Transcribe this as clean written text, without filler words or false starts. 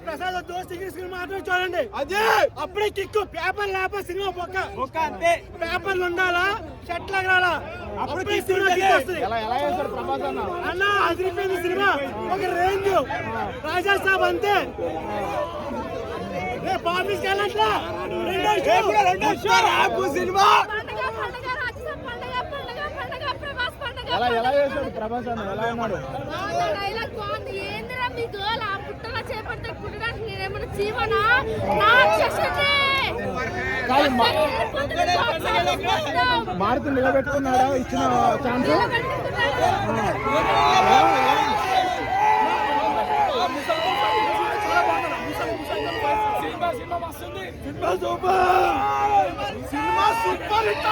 ప్రసాద్ దోస్త్ మాత్రమే చూడండి. అదే అప్పుడే కిక్కు. పేపర్ లేకపోతే సినిమా బొక్క అంతే. పేపర్లు ఉండాలా, షర్ట్లు ఎగరాలా, అప్పుడే సినిమా అన్న. అదిరిపోయింది సినిమా, ఒక రేంజ్. రాజా సాబ్ అంతే. రేపు ఆఫీస్కి వెళ్ళట్లా. సినిమా ఎలా చేశాడు ప్రభాస్ అన్న? ఎలా ఉన్నాడు? మారుతూ నిలబెట్టుకున్నాడా ఇచ్చిన ఛాన్స్? Super hit.